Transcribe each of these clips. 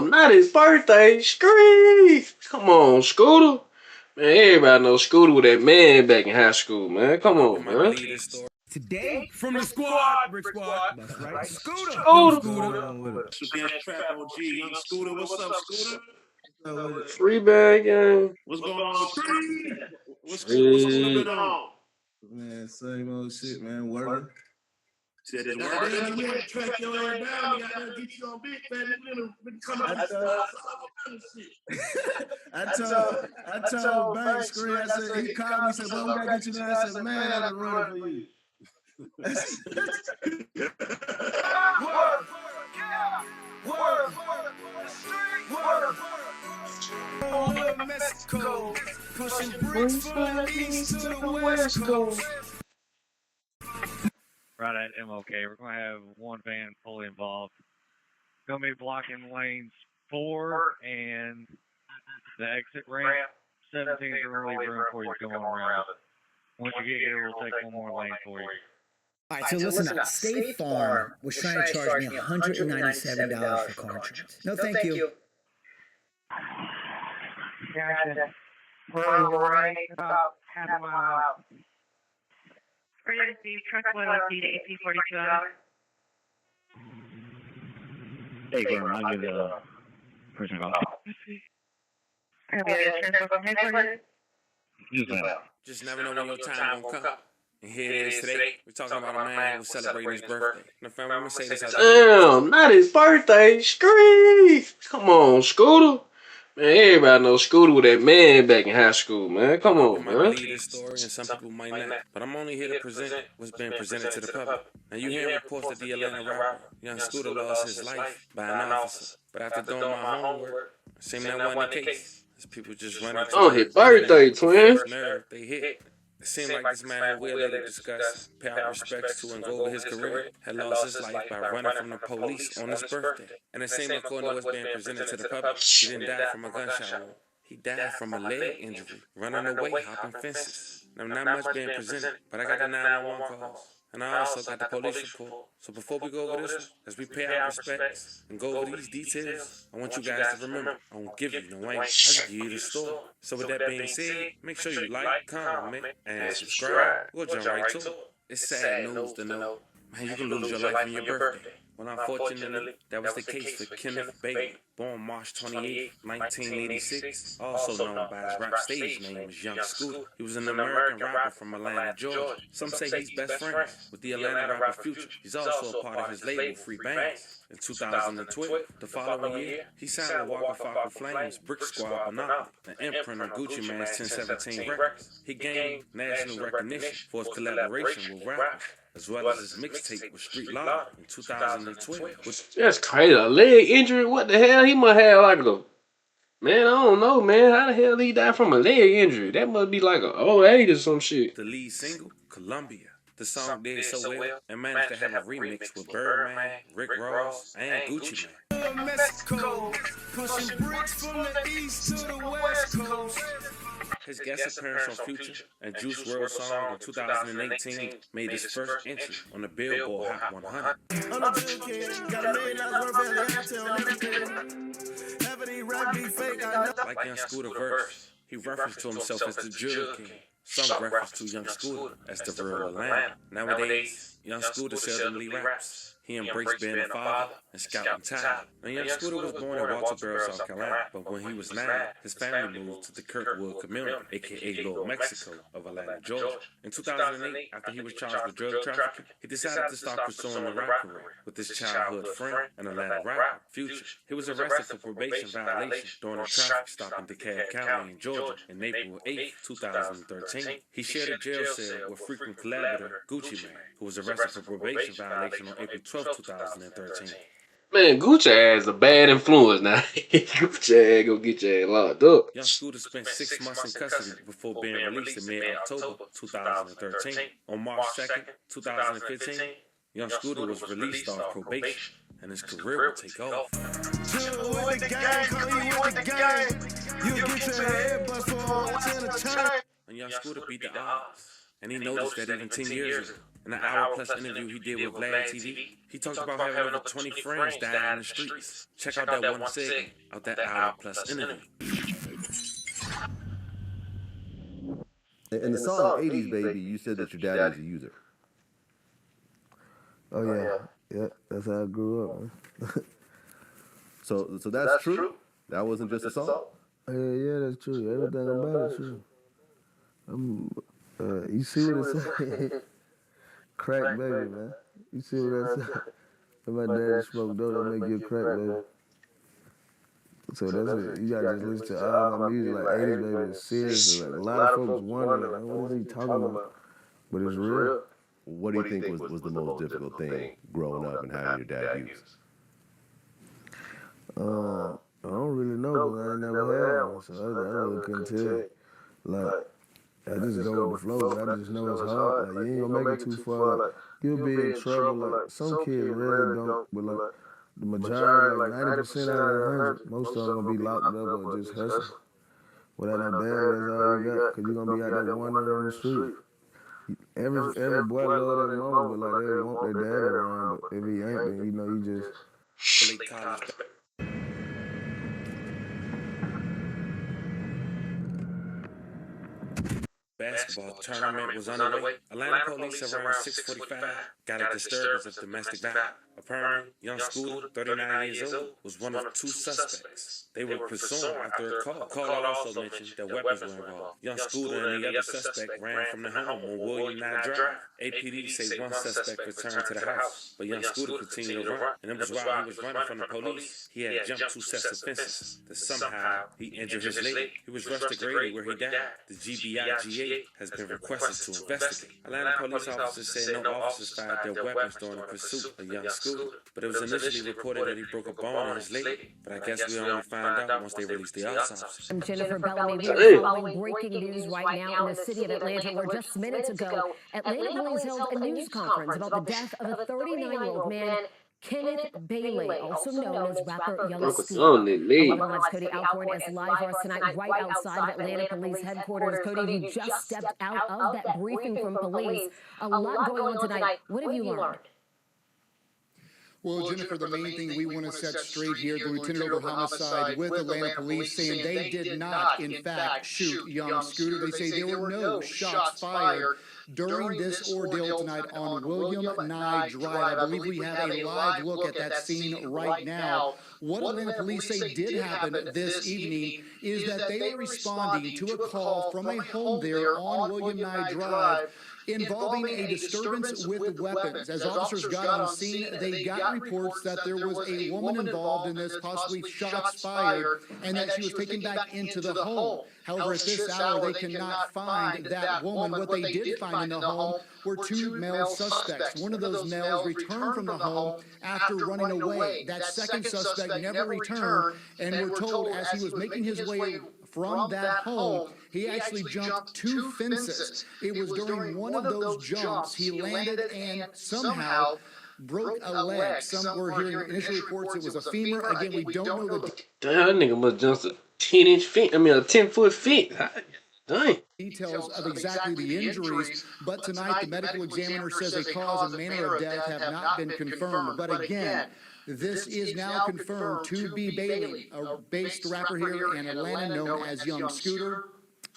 Not his birthday. Street. Come on, Scooter. Man, everybody knows Scooter with that man back in high school, man. Come on, man. Today, from the squad, Brick Squad. That's right, Scooter. Scooter. Young Scooter, what's up, Scooter? Free bag gang. What's going on, Scooter? What's Scooter been on? Man, same old shit, man. Working. Said it's working. We had to track your ass down. We got to get you on big fat. We come up I told Banks, Screen, I said, he called me, said, well, we got to get you down. I said, man, I've been running for you. Mexico, pushing bricks from the east to the west coast. Right at MOK, we're going to have one van fully involved. Going to be blocking lanes 4 and the exit ramp. 17 is really room for you going around. Once you get here, we'll take one more lane for you. All right, so listen up. State Farm was trying to charge me $197 for car insurance. No, thank you. Gotcha. We're right about half a mile out. Are you going to see truck loyalty to AP 42 hours? Hey, Gordon, I'll give the person a call. Are we going to transfer from headquarters? Just never know when your time gonna come. And here it is today. We're talking about a man who's celebrating his birthday. Now, fam, I'm gonna say this out Damn, not his birthday. Street. Come on, Scooter. Man, everybody knows Scooter with that man back in high school, man. Come on, man. believe this story, and some people might not. But I'm only here to present what's been presented to the public. Now, you hear reports that the Atlanta rapper, young Scooter, lost his life by an officer. But after doing my homework, it seemed that wasn't the case. As people just running to On his birthday, twin. nerve they hit. It seemed like this man we'll later discuss, pay our respects to and go over his career, had lost his life by running from the police on his birthday. And it seemed according to what's being presented to the public, he didn't die from a gunshot wound. He died from a leg injury, running away, hopping fences. Now, not much being presented, but I got the 911 calls. And I also got the police report. So before we go over this, as we pay our respects and go over these details, I want you guys to remember, I won't give you no ain't. I just give you the story. So with that being said, make sure you like, comment, and subscribe. We'll jump right to it. It's sad news to know, man, you can lose your life on your birthday. Well, unfortunately, that was the case for Kenneth Bailey, born March 28, 1986, also known by his rap stage name as Young Scooter. He was an American rapper from Atlanta, Georgia. Some say he's best friends with the Atlanta rapper Future. He's also a part of his label, Free Bands. In 2012, the following year, he signed with Walker Falcon Flames, Brick Squad, Monopoly, an imprint on Gucci Mane's 1017 records. He gained national recognition for his collaboration with rappers, as well as his mixtape with Street Law in 2012. That's crazy. A leg injury? What the hell? He must have like a... Man, I don't know, man. How the hell he died from a leg injury? That must be like a old age or some shit. The lead single, Columbia. The song did so well and managed to have a remix with Birdman, Rick Ross, and Gucci Mane. Mexico, pushing bricks from the east to the west coast. His guest appearance on Future and Juice WRLD song in 2018 made his first entry on the Billboard Hot 100. Like Young Scooter verse, he referenced to himself as the Jewel King. Some reference to Young Scooter as the real Atlanta. Nowadays, Young Scooter seldomly raps. He embraced being a father and scouting talent. Now, Young Scooter was born in Walterboro, South Carolina, but when he was 9, his family moved to the Kirkwood community, aka Little Mexico, of Atlanta, Georgia. In 2008, after he was charged with drug trafficking, he decided to start pursuing a rap career with his childhood friend and Atlanta rapper, Future. He was arrested for probation violation during a traffic stop in DeKalb County in Georgia in April 8, 2013. He shared a jail cell with frequent collaborator Gucci Mane, who was arrested for probation violation on April 12, 2013. Man, Gucci ass a bad influence now. Gucci ass gonna get your ass locked up. Young Scooter spent 6 months in custody before being released in mid-October 2013. On March 2nd, 2015, Young Scooter was released off probation, and his career would take off. And Young Scooter beat the odds, and he noticed that even 10 years ago, In an hour-plus interview he did with Vlad TV, he talked about having over 20 friends dying in the streets. Check out that one segment of that hour-plus interview. In the song 80s Baby, you said that your daddy was a user. Oh yeah, that's how I grew up, man. So that's true? That wasn't just a song? Yeah, that's true. Everything about it true. You see what it said? Crack baby, man. You see what that said? If my daddy smoked dope, that make you a crack baby. So that's it. You gotta just listen to all my music, like 80s baby is serious. Like, a lot of folks wonder, like, what is he talking about? But it's real. What do you think was the most difficult thing growing up and having your dad use? I don't really know, because I ain't never had one, so I really couldn't tell you. Like, I just go with the flow, but I just know it's hard. Like, you ain't gonna make it too far. Like, you'll be in trouble. Like, some kids really don't, but like, the majority, like 90% out of 100, most of them gonna be locked up or just hustling. Without no dad, that's all you got, because you're gonna be out there wandering on the street. Every boy love their mama, but like, they want their dad around, but if he ain't, then you know, you just... Basketball tournament was underway. Atlanta police around 6:45 got a disturbance of domestic violence. Apparently, young Scooter, 39 years old, was one of two suspects. They were pursuing after a call. Caller also mentioned that weapons were involved. Young Scooter and the other suspect ran from the home on William Knight Drive. APD say one suspect returned to the house, but young Scooter continued to run. And it was while he was running from the police, he had jumped two sets of fences. That somehow he injured his leg. He was rushed to Grady where he died. The GBI-GA has been requested to investigate. Atlanta police officers said no officers fired their weapons during the pursuit of young Scooter, but it was initially reported that he broke a bone in his leg. But I guess we only find out once they release the autopsy. I'm Jennifer Bellamy. We are following breaking news right now in the city of Atlanta, where just minutes ago, Atlanta police held a news conference about the death of a 39-year-old man, Kenneth Bailey, also known as rapper Young Scooter. Let's Cody Alcorn is live for us tonight, right outside of Atlanta Police headquarters. Cody, you just stepped out of that briefing from police. A lot going on tonight. What have you learned? Well, Jennifer, the main thing we want to set straight here, the lieutenant over homicide with Atlanta police saying they did not, in fact, shoot young Scooter. They say there were no shots fired during this ordeal tonight on William Nye Drive. I believe we have a live look at that scene right now. What Atlanta police say did happen this evening is that they were responding to a call from a home there on William Nye Drive involving a disturbance with weapons. As officers got on scene, they got reports that there was a woman involved in this, possibly shots fired, and that she was taken back into the home. However, at this hour, they cannot find that woman. What they did find in the home were two male suspects. One of those males returned from the home after running away. That second suspect never returned, and we're told as he was making his way from that home, he actually jumped two fences. It was during one of those jumps he landed and somehow broke a leg. Some were hearing initial reports it was a femur. Again, we don't know the damn, that nigga must jump a 10-inch fence. I mean, a 10-foot fence. Dang. Details of exactly the injuries, but tonight the medical examiner says a cause and manner of death have not been confirmed. But again, this is now confirmed to be Bailey, a based rapper here in Atlanta known as Young Scooter.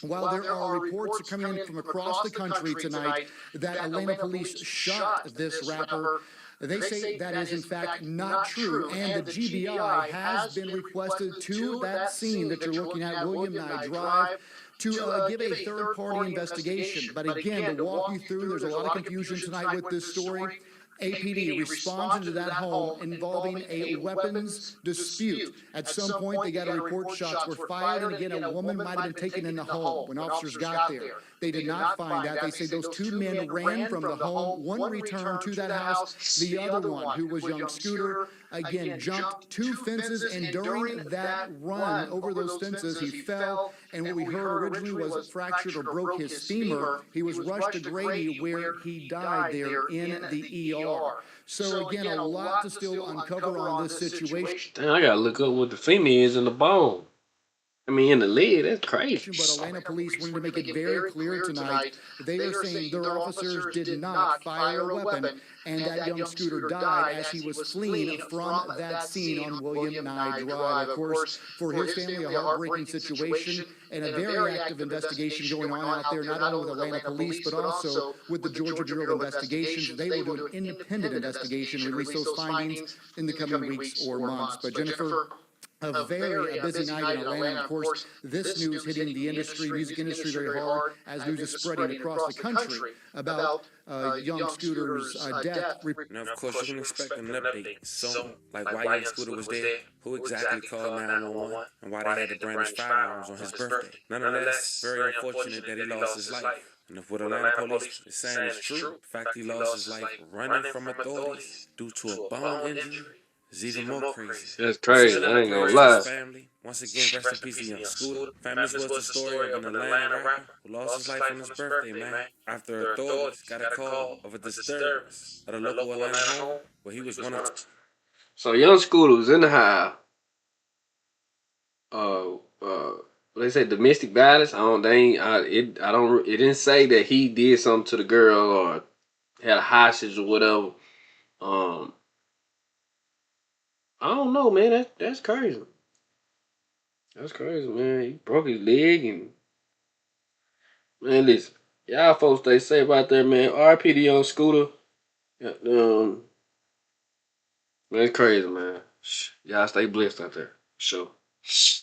While there are reports coming in from across the country tonight that Atlanta police shot this rapper, they say that is in fact not true, and the GBI has been requested to that scene that you're looking at, William Nye Drive, to give a third-party investigation. But again, to walk you through, there's a lot of confusion tonight with this story. APD responded to that home involving a weapons dispute. At some point, they got a report shots were fired, and again, a woman might have been taken in the home. When officers got there, they did not find that. They say those two men ran from the home. One returned to that house. The other one, who was Young Scooter, again, jumped two fences, and during that run over those fences, he fell, and what we heard originally was fractured or broke his femur. He was rushed to Grady, where he died there in the ER. So again, a lot to still uncover on this situation. Damn, I gotta look up what the femur is in the bone. I mean, in the leg, that's crazy. But Atlanta police wanted to make it very clear tonight. They are saying their officers did not fire a weapon, and that young Scooter died as he was fleeing from that scene on William Nye Drive. Of course, for his family, a heartbreaking situation and a very active investigation going on out there, not only with Atlanta police, but also with the Georgia Bureau of Investigations. They will do an independent investigation, release those findings in the coming weeks or months. But Jennifer, a very busy night in Atlanta. Of course, this news hitting the industry, music industry very hard as news is spreading across the country about young Scooter's death. Now, of course, you can expect an update soon, like why young Scooter was dead, who exactly called 911, and why they had to brandish firearms on his birthday. Nonetheless, very unfortunate that he lost his life. And if what Atlanta police is saying is true, the fact he lost his life running from authorities due to a bone injury is even more crazy. That's crazy. I ain't gonna lie. Family. Once again, rest in peace to young Scooter. Family was the story of an Atlanta rapper who lost his life on his birthday, man. After authorities got a call of a disturbance at a local Atlanta home where he was one of. So young Scooter was in the house. They say domestic violence. It didn't say that he did something to the girl or had a hostage or whatever. I don't know, man. That's crazy. That's crazy, man. He broke his leg and man, listen, y'all folks stay safe out there, man. RP to young Scooter. Yeah, man, it's crazy, man. Y'all stay blessed out there. For sure.